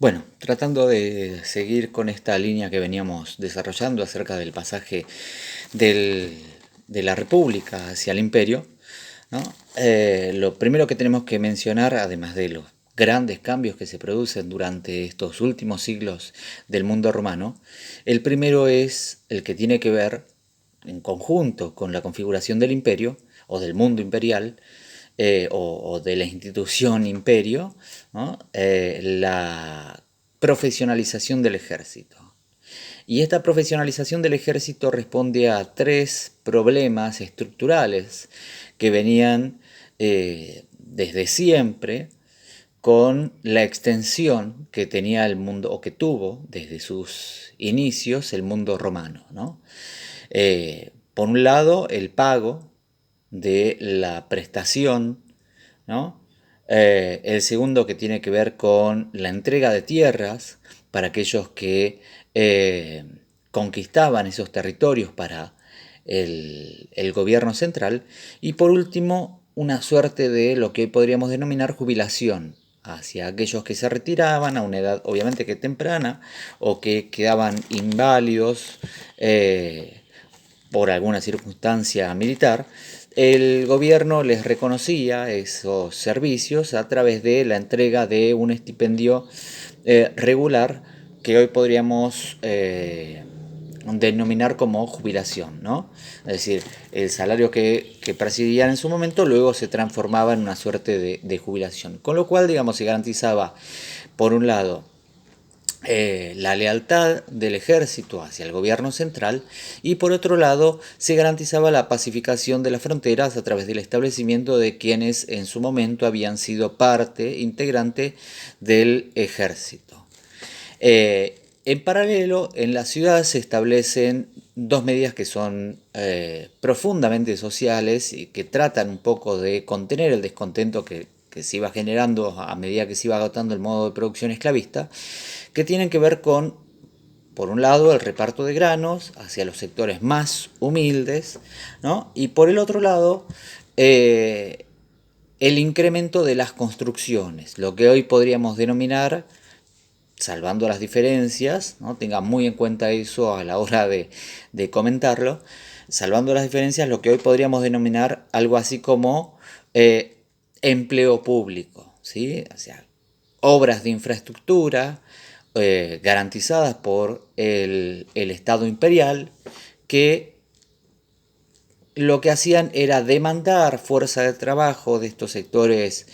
Bueno, tratando de seguir con esta línea que veníamos desarrollando acerca del pasaje del- de la República hacia el Imperio, ¿no? Lo primero que tenemos que mencionar, además de los grandes cambios que se producen durante estos últimos siglos del mundo romano, el primero es el que tiene que ver en conjunto con la configuración del imperio o del mundo imperial, o de la institución imperio, ¿no? La profesionalización del ejército. Y esta profesionalización del ejército responde a tres problemas estructurales que venían desde siempre con la extensión que tenía el mundo, o que tuvo desde sus inicios el mundo romano, ¿no? Por un lado, el pago de la prestación, ¿no? El segundo, que tiene que ver con la entrega de tierras para aquellos que eh, conquistaban esos territorios para el gobierno central. Y por último, una suerte de lo que podríamos denominar jubilación hacia aquellos que se retiraban a una edad obviamente que temprana, o que quedaban inválidos por alguna circunstancia militar. El gobierno les reconocía esos servicios a través de la entrega de un estipendio regular, que hoy podríamos denominar como jubilación, ¿no? Es decir, el salario que percibían en su momento luego se transformaba en una suerte de jubilación. Con lo cual, digamos, se garantizaba, por un lado, la lealtad del ejército hacia el gobierno central, y por otro lado se garantizaba la pacificación de las fronteras a través del establecimiento de quienes en su momento habían sido parte integrante del ejército. En paralelo, en la ciudad se establecen dos medidas que son profundamente sociales y que tratan un poco de contener el descontento que se iba generando a medida que se iba agotando el modo de producción esclavista, que tienen que ver con, por un lado, el reparto de granos hacia los sectores más humildes, ¿no? Y por el otro lado, el incremento de las construcciones, lo que hoy podríamos denominar, salvando las diferencias, ¿no? Tenga muy en cuenta eso a la hora de comentarlo, salvando las diferencias, lo que hoy podríamos denominar algo así como empleo público, ¿sí? O sea, obras de infraestructura garantizadas por el Estado imperial, que lo que hacían era demandar fuerza de trabajo de estos sectores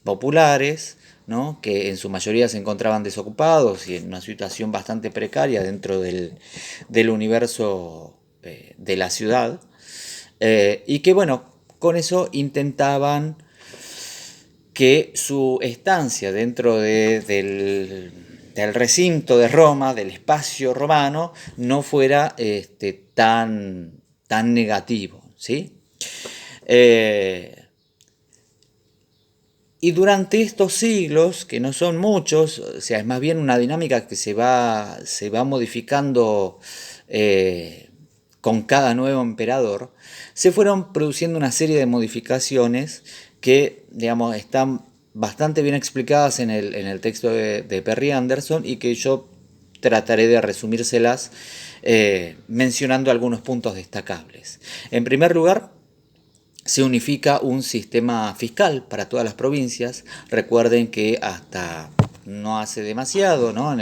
populares, ¿no? Que en su mayoría se encontraban desocupados y en una situación bastante precaria dentro del universo de la ciudad, y que, bueno, con eso intentaban que su estancia dentro del recinto de Roma, del espacio romano, no fuera tan negativo, ¿sí? Eh, y durante estos siglos, que no son muchos, o sea, es más bien una dinámica que se va modificando con cada nuevo emperador, se fueron produciendo una serie de modificaciones que, digamos, están bastante bien explicadas en el texto de Perry Anderson, y que yo trataré de resumírselas mencionando algunos puntos destacables. En primer lugar, se unifica un sistema fiscal para todas las provincias. Recuerden que hasta no hace demasiado, ¿no? En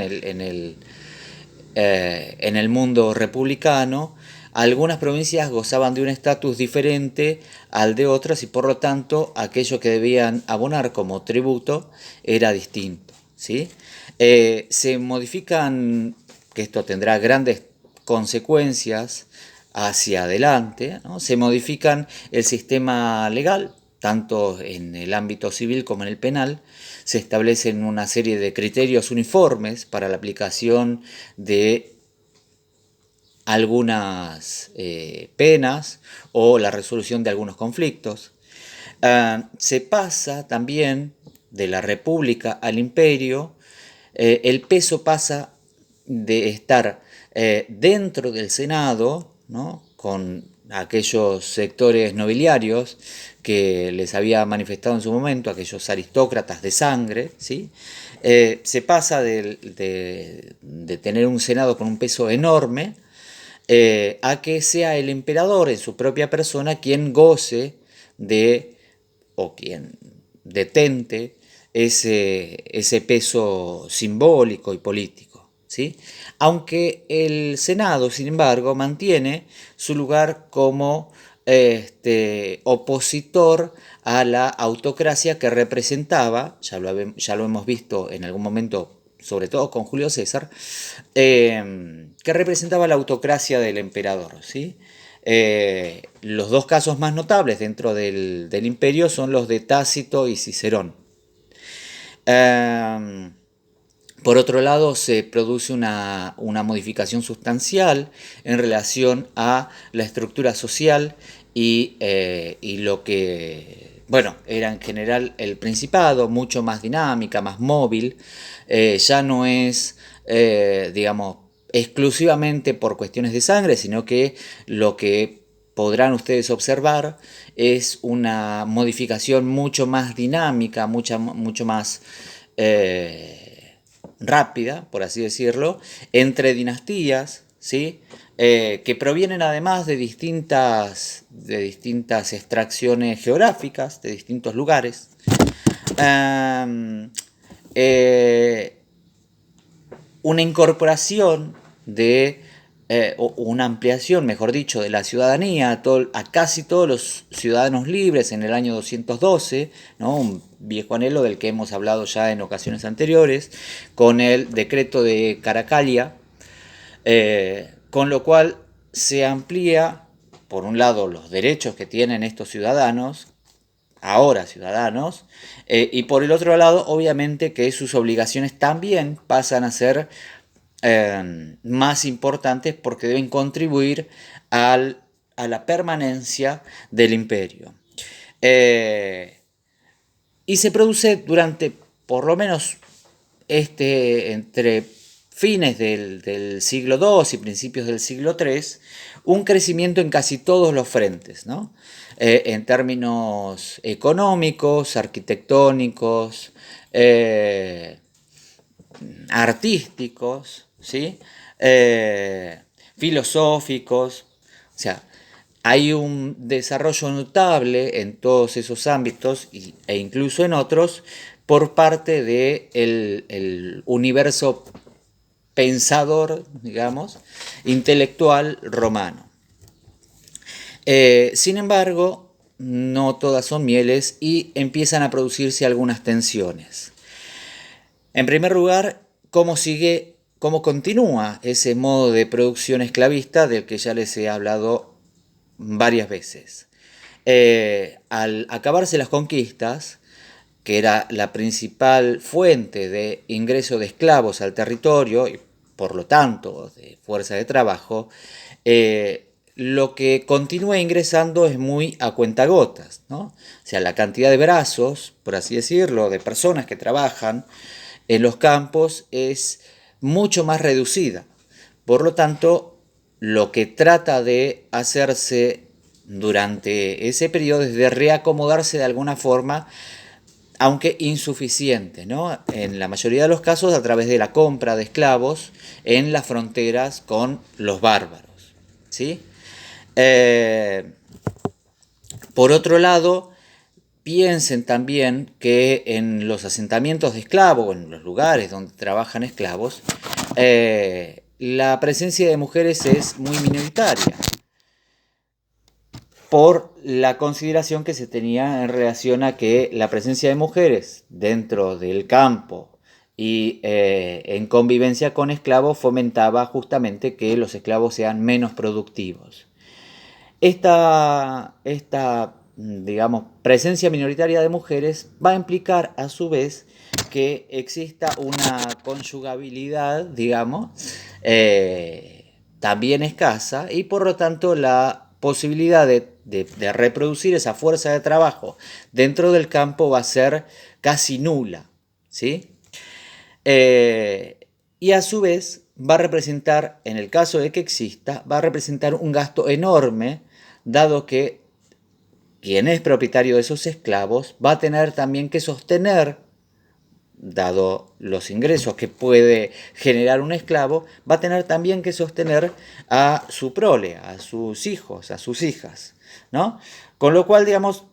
el mundo republicano, algunas provincias gozaban de un estatus diferente al de otras, y por lo tanto aquello que debían abonar como tributo era distinto, ¿sí? Se modifican, que esto tendrá grandes consecuencias hacia adelante, ¿no? Se modifican el sistema legal, tanto en el ámbito civil como en el penal. Se establecen una serie de criterios uniformes para la aplicación de algunas penas o la resolución de algunos conflictos. Se pasa también de la república al imperio. El peso pasa de estar dentro del Senado, ¿no? aquellos sectores nobiliarios que les había manifestado en su momento, aquellos aristócratas de sangre, ¿sí? Se pasa de tener un Senado con un peso enorme a que sea el emperador en su propia persona quien goce de, o quien detente ese peso simbólico y político, ¿sí? Aunque el Senado, sin embargo, mantiene su lugar como opositor a la autocracia que representaba, ya lo hemos visto en algún momento, sobre todo con Julio César, que representaba la autocracia del emperador, ¿sí? Los dos casos más notables dentro del imperio son los de Tácito y Cicerón. Eh, por otro lado, se produce una modificación sustancial en relación a la estructura social y lo que, bueno, era en general el Principado, mucho más dinámica, más móvil. Ya no es, digamos, exclusivamente por cuestiones de sangre, sino que lo que podrán ustedes observar es una modificación mucho más dinámica, mucho más rápida, por así decirlo, entre dinastías, ¿sí? Que provienen además de distintas extracciones geográficas, de distintos lugares. Um, eh, una incorporación o una ampliación, mejor dicho, de la ciudadanía a casi todos los ciudadanos libres en el año 212, ¿no? Un viejo anhelo del que hemos hablado ya en ocasiones anteriores, con el decreto de Caracalia, con lo cual se amplía, por un lado, los derechos que tienen estos ciudadanos, ahora ciudadanos, y por el otro lado, obviamente, que sus obligaciones también pasan a ser más importantes porque deben contribuir a la permanencia del imperio. Y se produce durante por lo menos entre fines del siglo II y principios del siglo III, un crecimiento en casi todos los frentes, ¿no? En términos económicos, arquitectónicos, artísticos, ¿sí? Filosóficos, o sea, hay un desarrollo notable en todos esos ámbitos e incluso en otros por parte del universo pensador, digamos, intelectual romano. Sin embargo, no todas son mieles y empiezan a producirse algunas tensiones. En primer lugar, cómo continúa ese modo de producción esclavista del que ya les he hablado varias veces. Al acabarse las conquistas, que era la principal fuente de ingreso de esclavos al territorio y por lo tanto de fuerza de trabajo, lo que continúa ingresando es muy a cuentagotas, ¿no? O sea, la cantidad de brazos, por así decirlo, de personas que trabajan en los campos es mucho más reducida. Por lo tanto, lo que trata de hacerse durante ese periodo es de reacomodarse de alguna forma, aunque insuficiente, ¿no? En la mayoría de los casos a través de la compra de esclavos en las fronteras con los bárbaros, ¿sí? Por otro lado, piensen también que en los asentamientos de esclavos, en los lugares donde trabajan esclavos, la presencia de mujeres es muy minoritaria por la consideración que se tenía en relación a que la presencia de mujeres dentro del campo y en convivencia con esclavos fomentaba justamente que los esclavos sean menos productivos. Esta, digamos, presencia minoritaria de mujeres va a implicar a su vez que exista una conyugabilidad, digamos, también escasa y por lo tanto la posibilidad de reproducir esa fuerza de trabajo dentro del campo va a ser casi nula, ¿sí? Y a su vez va a representar, en el caso de que exista, va a representar un gasto enorme dado que quien es propietario de esos esclavos va a tener también que sostener, dado los ingresos que puede generar un esclavo, va a tener también que sostener a su prole, a sus hijos, a sus hijas, ¿no? Con lo cual, digamos,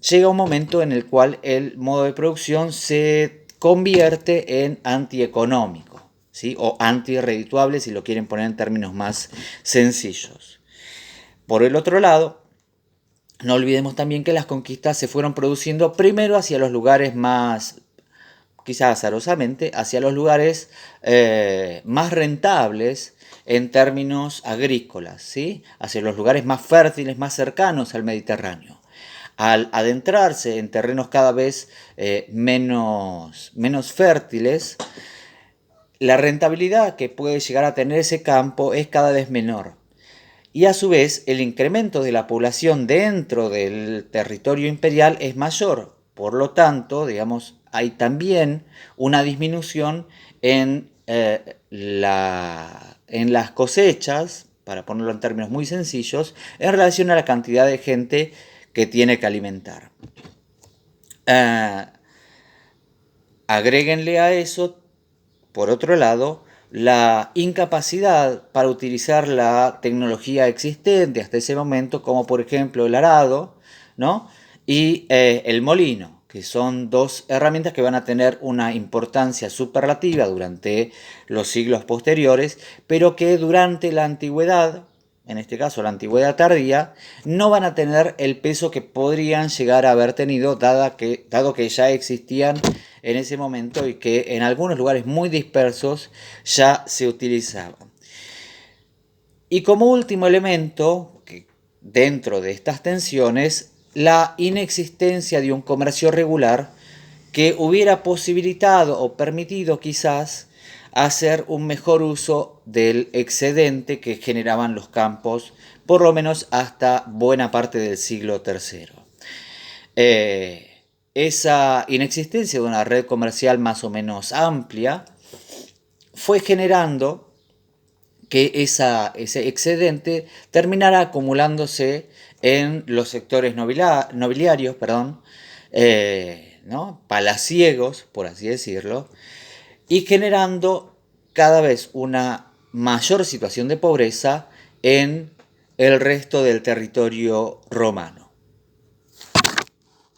llega un momento en el cual el modo de producción se convierte en antieconómico, ¿sí? O antirredituable, si lo quieren poner en términos más sencillos. Por el otro lado, no olvidemos también que las conquistas se fueron produciendo primero hacia los lugares más, quizás azarosamente, hacia los lugares más rentables en términos agrícolas, ¿sí? Hacia los lugares más fértiles, más cercanos al Mediterráneo. Al adentrarse en terrenos cada vez menos fértiles, la rentabilidad que puede llegar a tener ese campo es cada vez menor. Y a su vez, el incremento de la población dentro del territorio imperial es mayor. Por lo tanto, digamos, hay también una disminución en las cosechas, para ponerlo en términos muy sencillos, en relación a la cantidad de gente que tiene que alimentar. Agréguenle a eso, por otro lado, la incapacidad para utilizar la tecnología existente hasta ese momento, como por ejemplo el arado, ¿no? Y el molino, que son dos herramientas que van a tener una importancia superlativa durante los siglos posteriores, pero que durante la antigüedad, en este caso la antigüedad tardía, no van a tener el peso que podrían llegar a haber tenido, dado que ya existían en ese momento y que en algunos lugares muy dispersos ya se utilizaban. Y como último elemento, que dentro de estas tensiones, la inexistencia de un comercio regular que hubiera posibilitado o permitido quizás hacer un mejor uso del excedente que generaban los campos, por lo menos hasta buena parte del siglo III. Esa inexistencia de una red comercial más o menos amplia fue generando que ese excedente terminara acumulándose en los sectores nobiliarios, ¿no? Palaciegos, por así decirlo, y generando cada vez una mayor situación de pobreza en el resto del territorio romano.